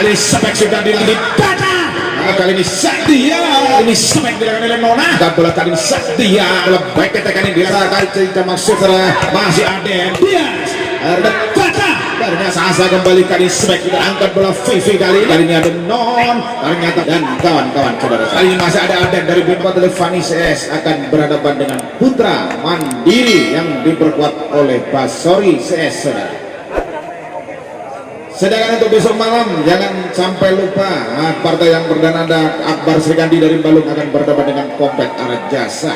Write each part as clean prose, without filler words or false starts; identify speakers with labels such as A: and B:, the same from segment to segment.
A: kali sebek sudah dilanjut Tata. Kali ini Satya, ini sebek dilakukan oleh Nona. Dan bola kali ini Satya, bola baik ketekan ini dilakukan cerita maksud masih ada Dias. Ada Tata. Ternyata Sasa kembali kali sebek kita angkat bola Vivi kali ini ada Non ternyata dan kawan-kawan saudara. Kali ini masih ada Aden dari Bimpa Telefani CS akan berhadapan dengan Putra Mandiri yang diperkuat oleh Basori CS saudara. Sedangkan untuk besok malam jangan sampai lupa partai yang perdana ada Akbar Srikandi dari Balung akan berdebat dengan Komplek Arah Jasa.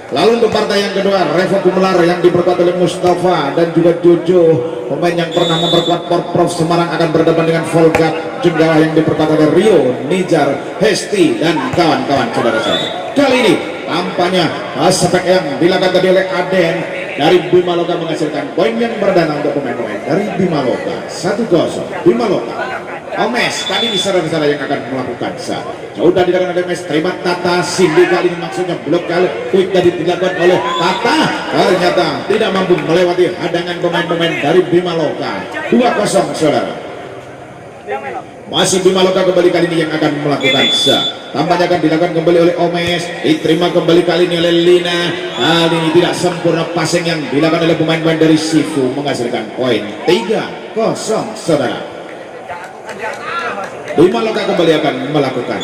A: Lalu untuk partai yang kedua Revo Gumelar yang diperkuat oleh Mustafa dan juga Jojo, pemain yang pernah memperkuat Porprov Semarang akan berdebat dengan Volgat Jenggawa yang diperkuat oleh Rio, Nijar, Hesti dan kawan-kawan saudara-saudara. Kali ini tampaknya sebek yang dilakukan tadi oleh Aden dari Bimaloka menghasilkan poin yang perdana untuk pemain-pemain dari Bimaloka 1-0 Bimaloka. Omes kali ini saudara-saudara yang akan melakukan sudah dilakukan oleh Omes, terima Tata Cindy kali ini maksudnya blok kali quick tadi dilakukan oleh Tata ternyata tidak mampu melewati hadangan pemain-pemain dari Bimaloka 2-0 saudara. Masih Bimaloka kembali kali ini yang akan melakukan tampaknya akan dilakukan kembali oleh Omes, diterima kembali kali ini oleh Lina. Kali ini tidak sempurna passing yang dilakukan oleh pemain-pemain dari Sifu menghasilkan poin 3-0 saudara. Bimaloka kembali akan melakukan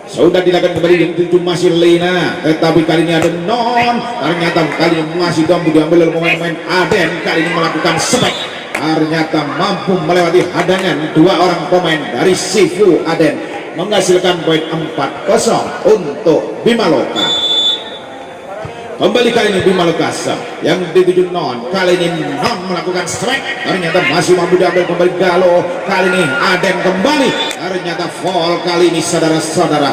A: sudah dilakukan kembali yang tujuh masih Lina, tetapi kali ini ada Non ternyata kali ini masih diambil oleh pemain-pemain Aden. Kali ini melakukan sebek ternyata mampu melewati hadangan dua orang pemain dari Sifu Aden menghasilkan poin 4-0 untuk Bimaloka. Kembali kali ini Bimaloka yang dituju Non, kali ini Non melakukan strike ternyata masih mampu diambil kembali Galo. Kali ini Aden kembali ternyata fall kali ini saudara-saudara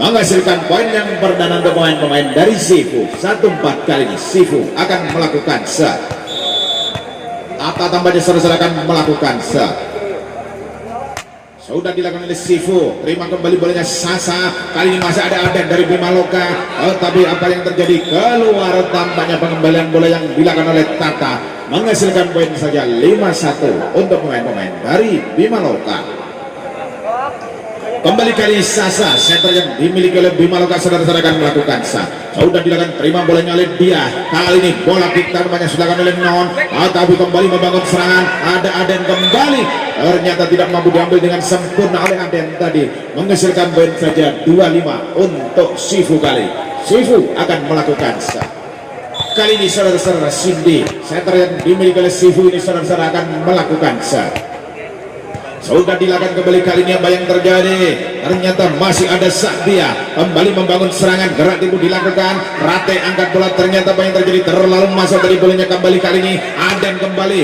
A: menghasilkan poin yang perdana untuk pemain-pemain dari Sifu 1-4. Kali ini Sifu akan melakukan apa tambahnya saudara akan melakukan sudah dilakukan oleh Sifu, terima kembali bolanya Sasa. Kali ini masih ada Aden dari Bimaloka, tapi apa yang terjadi keluar tampaknya pengembalian bola yang dilakukan oleh Tata menghasilkan poin saja 5-1 untuk pemain-pemain dari Bimaloka. Kembali kali Sasa, center yang dimiliki oleh Bimaloka saudara-saudara akan melakukan sudah dilakukan terima bolanya oleh dia. Kali ini bola kita banyak dilakukan oleh Non, tapi kembali membangun serangan. Ada Aden kembali ternyata tidak mampu diambil dengan sempurna oleh Aden tadi menghasilkan poin saja 2-5 untuk Sifu. Kali Sifu akan melakukan kali ini saudara-saudara Cindy, center yang dimiliki oleh Sifu ini saudara-saudara akan melakukan sudah dilakukan kembali kali ini apa yang terjadi ternyata masih ada Satya kembali membangun serangan, gerak tipu dilakukan Rate angkat bola ternyata apa yang terjadi terlalu masuk dari bolanya. Kembali kali ini Aden kembali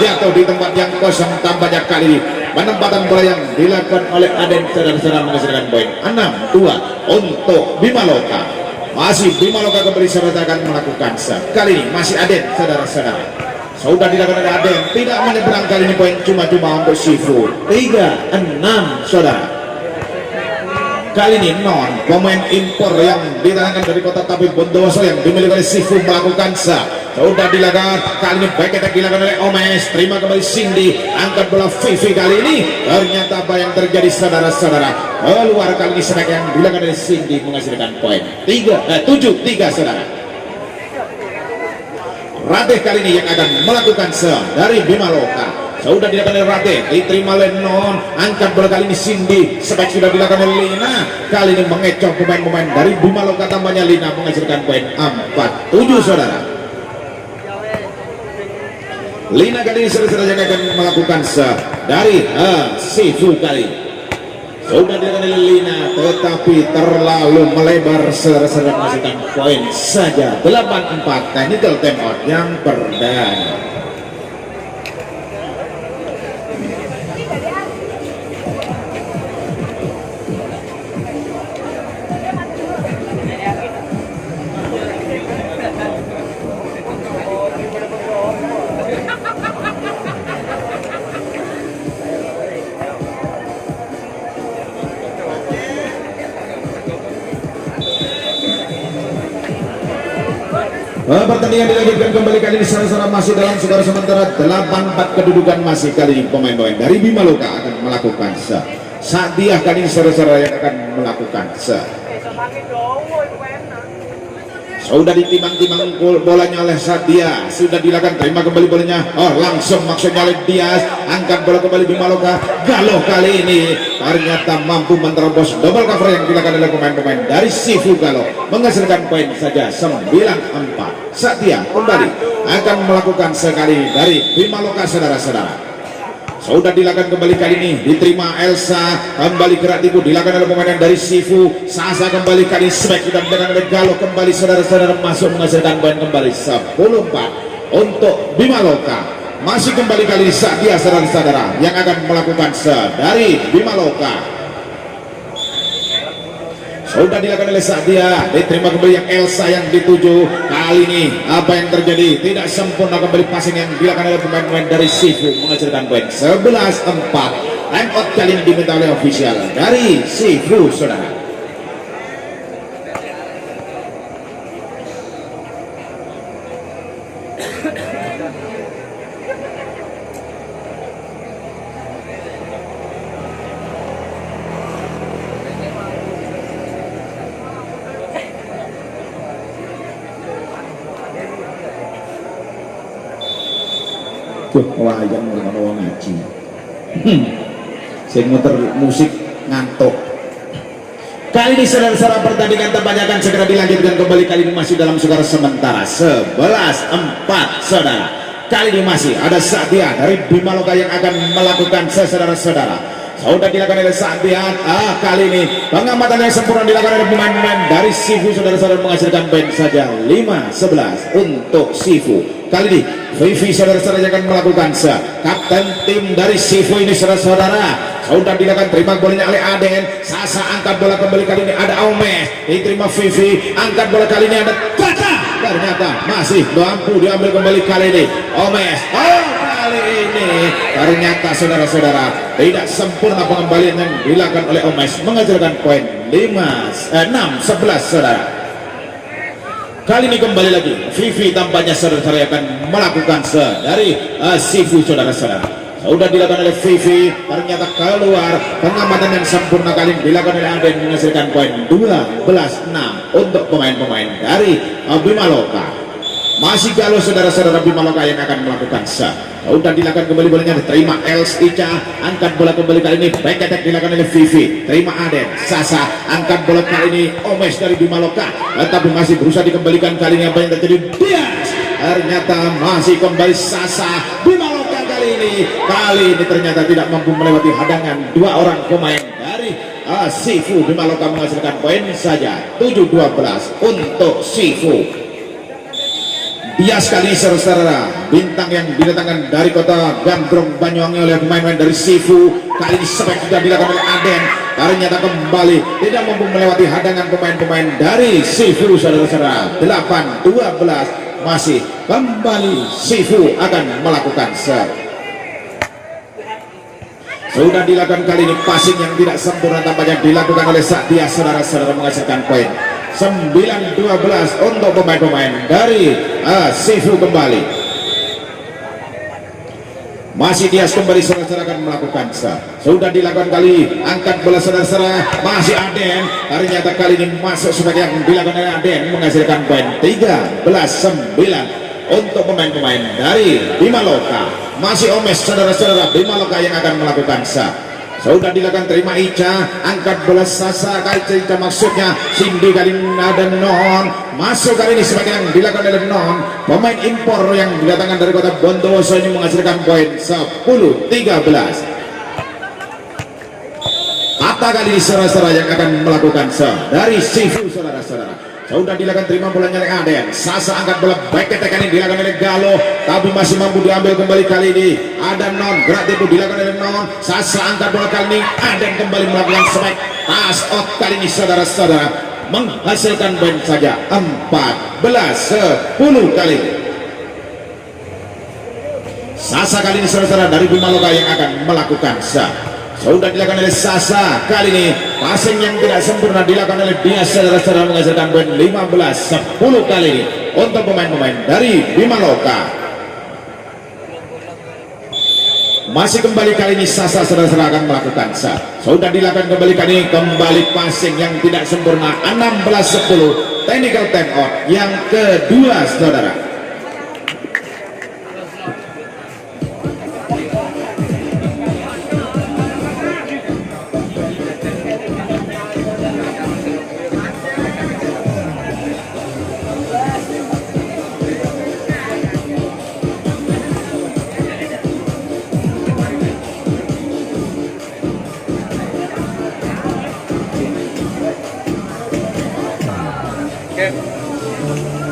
A: jatuh di tempat yang kosong tampaknya kali ini penempatan bola yang dilakukan oleh Aden saudara-saudara menghasilkan poin 6-2 untuk Bimaloka. Masih Bimaloka kembali saudara akan melakukan kali ini masih Aden saudara-saudara sudah dilakukan oleh Aden tidak menyeberang. Kali ini poin cuma-cuma untuk Sifu 3-6 saudara. Kali ini Non pemain impor yang didatangkan dari kota Tabib Bondowoso yang dimiliki oleh Sifu melakukan sudah dilakukan. Kali ini baik attack dilakukan oleh Omes, terima kembali Cindy angkat bola Vivi. Kali ini ternyata apa yang terjadi saudara-saudara keluar. Kali ini strike yang dilakukan oleh Cindy menghasilkan poin 7-3 saudara. Rate kali ini yang akan melakukan dari Bimaloka sudah dilakukan oleh Rate, diterima oleh Non angkat bola. Kali ini Cindy sebab sudah dilakukan oleh Lina. Kali ini mengecoh pemain-pemain dari Bimaloka tambahnya Lina menghasilkan poin 4-7 saudara. Lina kali ini saudara-saudara yang akan melakukan dari Sifu. Kali sudah dilakukan oleh Lina tetapi terlalu melebar saudara-saudara menghasilkan poin saja 8-4 technical time out yang perdana. Pertandingan dilanjutkan kembali kali ini secara masih dalam skor sementara 8-4 kedudukan masih kali ini pemain-pemain dari Bima Loka akan melakukan Sadia kali ini secara yang akan melakukan sudah ditimang-timang bolanya oleh Sadia, sudah dilakukan terima kembali bolanya, langsung maksudnya oleh Dias, angkat bola kembali Bima Loka. Galo kali ini ternyata mampu menerobos double cover yang dilakukan oleh pemain-pemain dari Sifu. Galo menghasilkan poin saja 9-4. Sadia kembali akan melakukan sekali dari Bima Loka, saudara-saudara. Sudah dilakukan kembali kali ini, diterima Elsa, kembali gerak tipu dilakukan oleh pemain dari Sifu. Sasa kembali kali smack dan dengan oleh Galo kembali, saudara-saudara, masuk menghasilkan poin kembali 10-4 untuk Bima Loka. Masih kembali kali Sadia, saudara-saudara, yang akan melakukan dari Bima Loka. Sudah dilakukan oleh Sadia, diterima kembali yang Elsa yang dituju. Kali ini apa yang terjadi? Tidak sempurna kembali passing yang dilakukan oleh pemain-pemain dari Sifu menghasilkan poin 11-4. Time out kali ini diminta oleh official dari Sifu, saudara. Wah, yang mau ngaji. Saya muter musik ngantuk. Kali ini saudara-saudara pertandingan tampaknya akan segera dilanjutkan kembali. Kali ini masih dalam skor sementara 11-4, saudara. Kali ini masih ada Sadia dari Bima Loka yang akan melakukan saudara-saudara. Sudah dilakukan oleh Sadia. Kali ini pengamatan yang sempurna dilakukan oleh pemain-pemain dari Sifu, saudara-saudara, menghasilkan poin saja 5-11 untuk Sifu. Kali ini Vivi, saudara-saudara, yang akan melakukan kapten tim dari Sifu ini, saudara-saudara. Sudah dilakukan terima bolanya oleh Aden. Sasa angkat bola kembali, kali ini ada Omes, diterima Vivi, angkat bola kali ini ada Tata. Ternyata masih mampu diambil kembali kali ini Omes. Kali ini ternyata saudara-saudara tidak sempurna pengembalian yang dilakukan oleh Omes menghasilkan poin 6-11, saudara. Kali ini kembali lagi Vivi tampaknya saudara-saudara akan melakukan dari Sifu, saudara-saudara. Sudah dilakukan oleh Vivi, ternyata keluar pengamatan yang sempurna kali ini dilakukan oleh Aden menghasilkan poin 12-6 untuk pemain-pemain dari Bima Loka. Masih Galo, saudara-saudara, Bima Loka yang akan melakukan sudah dilakukan kembali bolanya, terima Els Ica, angkat bola kembali kali ini back attack dilakukan oleh Vivi, terima Aden. Sasa angkat bola kali ini Omes dari Bima Loka, tapi masih berusaha dikembalikan. Kali ini apa yang terjadi? Dias, ternyata masih kembali Sasa. Bima Loka kali ini ternyata tidak mampu melewati hadangan dua orang pemain dari Sifu. Bima Loka menghasilkan poin saja 7-12 untuk Sifu. Dias kali ini, saudara, bintang yang didatangkan dari kota Gandrung Banyuwangi oleh pemain-pemain dari Sifu. Kali ini sepak sudah dilakukan oleh Aden, ternyata kembali tidak mampu melewati hadangan pemain-pemain dari Sifu, saudara-saudara. 8-12 masih kembali Sifu akan melakukan sudah dilakukan kali ini passing yang tidak sempurna tampaknya dilakukan oleh Sadia, saudara-saudara, menghasilkan poin 9-12 untuk pemain-pemain dari Sifu. Kembali masih Dias kembali, saudara-saudara, akan melakukan sudah dilakukan kali angkat bola, saudara-saudara, masih Aden, ternyata kali ini masuk sebagai yang dilakukan oleh Aden menghasilkan poin 13-9 untuk pemain-pemain dari Bima Loka. Masih Omes, saudara-saudara, Bima Loka yang akan melakukan sudah dilakukan terima Ica, angkat bola Sasa kali Ica maksudnya Cindy kali ini ada Non masuk kali ini sebagai yang dilakukan oleh Non, pemain impor yang didatangkan dari kota Bondowoso ini menghasilkan poin 10-13. Kata kali ini saudara-saudara yang akan melakukan dari Sifu, saudara-saudara. Sudah dilakukan terima bolanya oleh Aden. Sasa angkat bola baik ketekan ini dilakukan oleh Galo, tapi masih mampu diambil kembali kali ini ada Non, gerak tipu dilakukan oleh Non. Sasa angkat bola kali ini Aden kembali melakukan spike pass out kali ini, saudara-saudara, menghasilkan poin saja 14-10 kali. Sasa kali ini, saudara-saudara, dari Bima Loka yang akan melakukan sudah dilakukan oleh Sasa. Kali ini passing yang tidak sempurna dilakukan oleh Dias, saudara-saudara, menghasilkan poin 15-10 kali ini untuk pemain-pemain dari Bimaloka. Masih kembali kali ini Sasa saudara-saudara akan melakukan sudah dilakukan kembali kali ini, kembali passing yang tidak sempurna. 16-10 technical time out yang kedua saudara.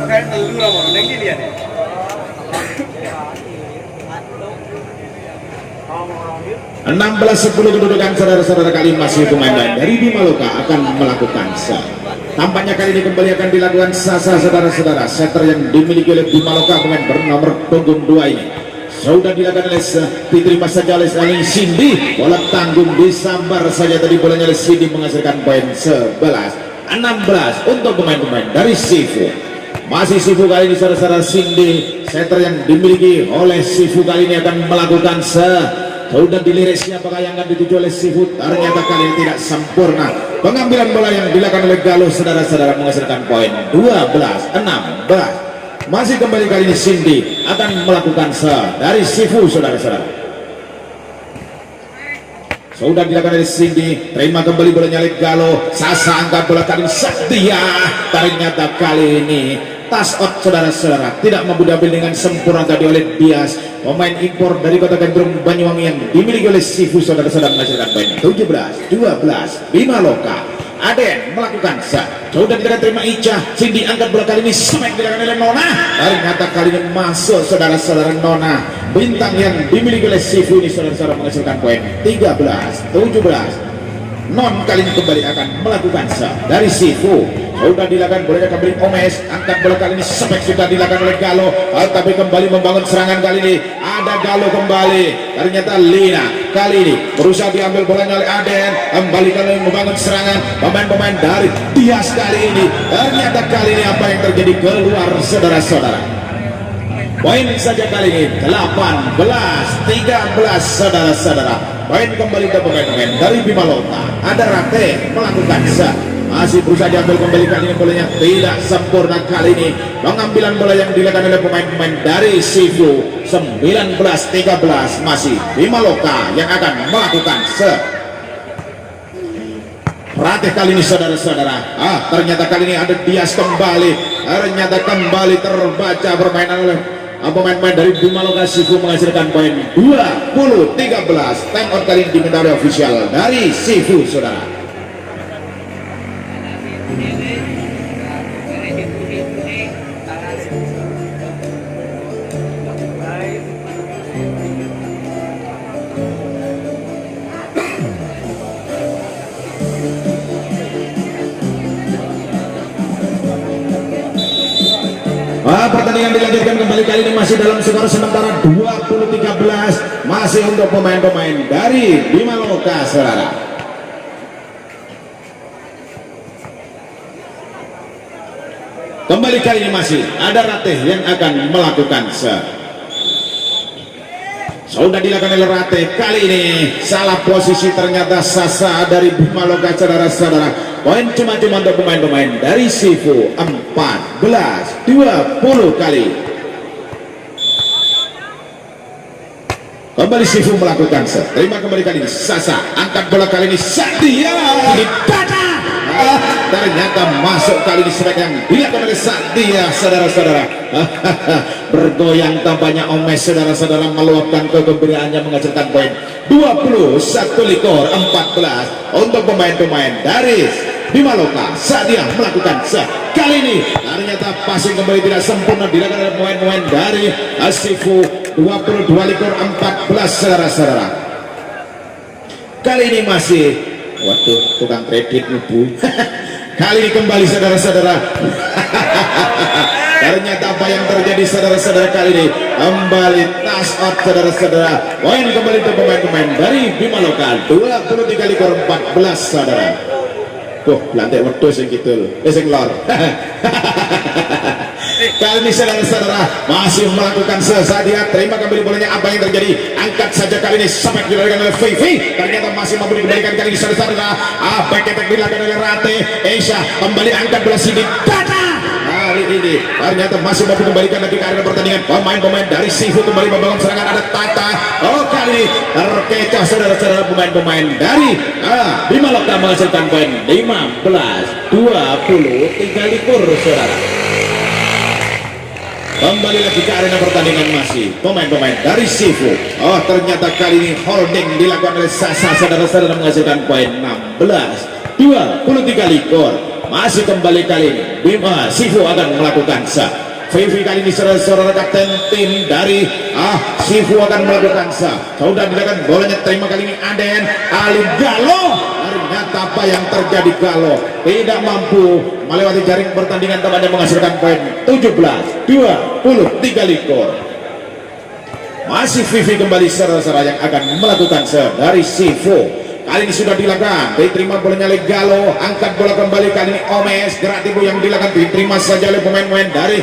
B: Kayak telur lah mau neng dia nih.
A: 16-10 kedudukan saudara-saudara, kali masih pemain dari Bimaloka akan melakukan tampaknya kali ini kembali akan dilakukan Sasa saudara-saudara. Setter yang dimiliki oleh Bimaloka, pemain bernomor punggung 2 ini sudah dilakukan oleh diterima saja oleh Cindy. Bola tanggung disambar saja tadi bolanya oleh Cindy, menghasilkan poin 11-16 untuk pemain-pemain dari Sifu. Masih Sifu kali ini saudara-saudara. Cindy setter yang dimiliki oleh Sifu kali ini akan melakukan sudah dilirik siapakah yang akan dituju oleh Sifu. Ternyata kali ini tidak sempurna pengambilan bola yang dilakukan oleh Galuh saudara-saudara, menghasilkan poin 12-16. Masih kembali kali ini Cindy akan melakukan dari Sifu saudara-saudara. Sudah dilakukan oleh Cindy, terima kembali bolanya oleh Galuh. Sasa angkat bola kali ini Satria, ternyata kali ini tas out saudara-saudara, tidak mampu diambil dengan sempurna tadi oleh Dias, pemain impor dari Kota Gandrung Banyuwangi yang dimiliki oleh Sifu saudara-saudara, menghasilkan poin 17-12. Bimaloka. Aden melakukan sudah tidak terima Ica. Cindy angkat bola kali ini smack dilakukan oleh Nona, ternyata kali ini masuk saudara-saudara. Nona bintang yang dimiliki oleh Sifu ini saudara-saudara, menghasilkan poin 13-17. Non kali ini kembali akan melakukan dari Sifu. Sudah dilakukan boleh kembali Omes, angkat bola kali ini smack sudah dilakukan oleh Galo, tapi kembali membangun serangan kali ini ada Galo kembali. Ternyata Lina kali ini berusaha diambil bolanya oleh Aden, kembali kali membangun serangan pemain-pemain dari Dias kali ini. Ternyata kali ini apa yang terjadi, keluar saudara-saudara. Poin saja kali ini 18-13 saudara-saudara. Poin kembali ke pemain-pemain dari Bimaloka. Ada Rate melakukan masih berusaha diambil kembali kali ini, bolanya tidak sempurna kali ini. Pengambilan bola yang dilakukan oleh pemain-pemain dari Sifu. 19-13 masih Bimaloka yang akan melakukan Rate kali ini saudara-saudara. Ternyata kali ini ada Dias kembali. Ternyata kembali terbaca permainan oleh pemain-pemain dari Bimaloka. Sifu menghasilkan poin 20-13. Time out kali ini diminta oleh official dari Sifu saudara. Pertandingan dilanjutkan kembali kali ini masih dalam skor sementara 20-13 masih untuk pemain-pemain dari Bimaloka saudara. Kembali kali ini masih ada Ratih yang akan melakukan sudah dilakukan oleh Rate. Kali ini salah posisi ternyata Sasa dari Bimaloka saudara-saudara. Poin cuma-cuma untuk pemain-pemain dari Sifu. 14-20 kali. Kembali Sifu melakukan terima kembali kali ini Sasa angkat bola kali ini Satria ternyata masuk kali ini strike yang dilakukan oleh Satria saudara-saudara. Bergoyang tampaknya Omes saudara-saudara, meluapkan kegembiraannya, menghasilkan poin 21-14 untuk pemain-pemain dari Bimaloka. Satria melakukan kali ini ternyata passing kembali tidak sempurna dilakukan oleh pemain-pemain dari Sifu. 22-14 saudara-saudara. Kali ini masih waduh tukang kredit ibu. Kali ini kembali saudara-saudara. Ternyata apa yang terjadi saudara-saudara, kali ini kembali touch out saudara-saudara. Poin kembali untuk pemain-pemain dari Bimaloka. 23-14 saudara. Tuh lantai wedhus yang gitu sing lor. Kali ini saudara-saudara masih melakukan sesadia. Terima kembali bolanya. Apa yang terjadi? Angkat saja kali ini. Sampai dilakukan oleh Vivi. Ternyata masih mampu dikembalikan kali ini saudara-saudara. Back attack dilakukan oleh Rate. Esha kembali angkat bola Sidik. Kali ini ternyata masih mampu kembalikan lagi ke arena pertandingan. Pemain-pemain dari Sifu kembali membangun serangan. Ada Tata. Kali ini terkecoh saudara-saudara pemain-pemain dari Bima Loka menghasilkan poin 15-20 3 likur saudara. Kembali lagi ke arena pertandingan masih pemain-pemain dari Sifu. Ternyata kali ini holding dilakukan oleh Sasa saudara-saudara menghasilkan poin 16-23 likur. Masih kembali kali ini Bima Sifu akan melakukan Vivi kali ini saudara-saudara kapten tim dari Sifu akan melakukan sudah dilakukan bolanya. Terima kali ini Aden Ali Galo. Ternyata apa yang terjadi? Galo tidak mampu melewati jaring pertandingan. Temannya menghasilkan poin 17-23 likur. Masih Vivi kembali saudara-saudara yang akan melakukan dari Sifu. Kali ini sudah dilakukan, diterima bolanya oleh Galo, angkat bola kembali kali ini Omes, gerak tipu yang dilakukan diterima saja oleh pemain-pemain dari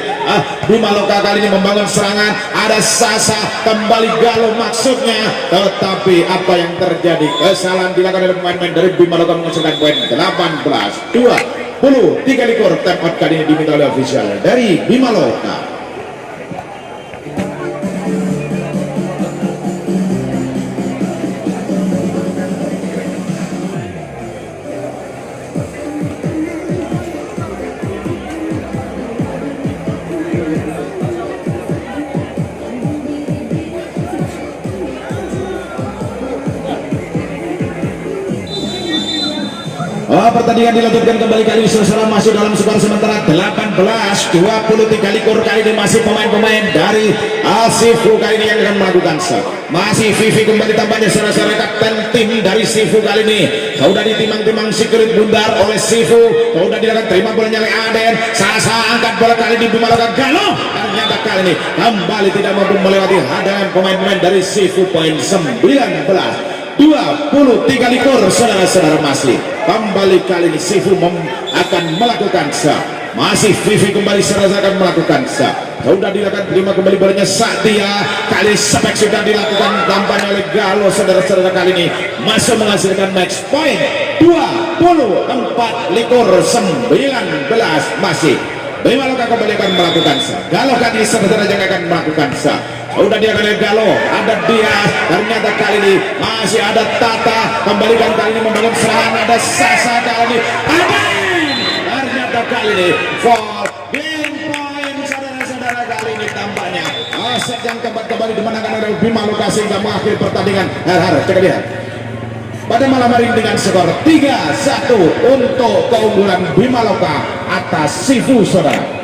A: Bima Loka. Kali ini membangun serangan, ada Sasa, kembali Galo maksudnya, tetapi apa yang terjadi? Kesalahan dilakukan oleh pemain-pemain dari Bima Loka menghasilkan poin 18-23 likur. Time out kali ini diminta oleh official dari Bima Loka. Pertandingan dilanjutkan kembali kali ini saudara masih dalam skor sementara 18-23 likur. Kali ini masih pemain-pemain dari Sifu kali ini yang akan melakukan masih Vivi kembali tampaknya saudara-saudara kapten tim dari Sifu kali ini sudah ditimang-timang secret bundar oleh Sifu. Sudah dilakukan terima bolanya oleh Aden. Sasa angkat bola kali ini Bima Loka. Galo ternyata kali ini kembali tidak mampu melewati hadangan pemain-pemain dari Sifu. Poin 19-23 likur saudara-saudara. Masih kembali kali ini Sifu akan melakukan masih Vivi kembali saudara akan melakukan sudah dilakukan terima kembali bolanya Satya. Kali sepek sudah dilakukan tampaknya oleh Galo saudara-saudara. Kali ini masih menghasilkan match point 24 likur 19. Masih Bima Loka kembali akan melakukan Galo kali ini saudara yang akan melakukan sudah dia oleh Galo, ada dia. Ternyata kali ini masih ada Tata, kembalikan kali ini membangun serangan. Ada Sasa kali ini ada. Ternyata kali ini fall game point saudara-saudara. Kali ini tampaknya set yang keempat kembali dimenangkan oleh Bima Loka sehingga mengakhiri pertandingan. Cek lihat pada malam hari ini dengan skor 3-1 untuk keunggulan Bima Loka atas Sifu saudara.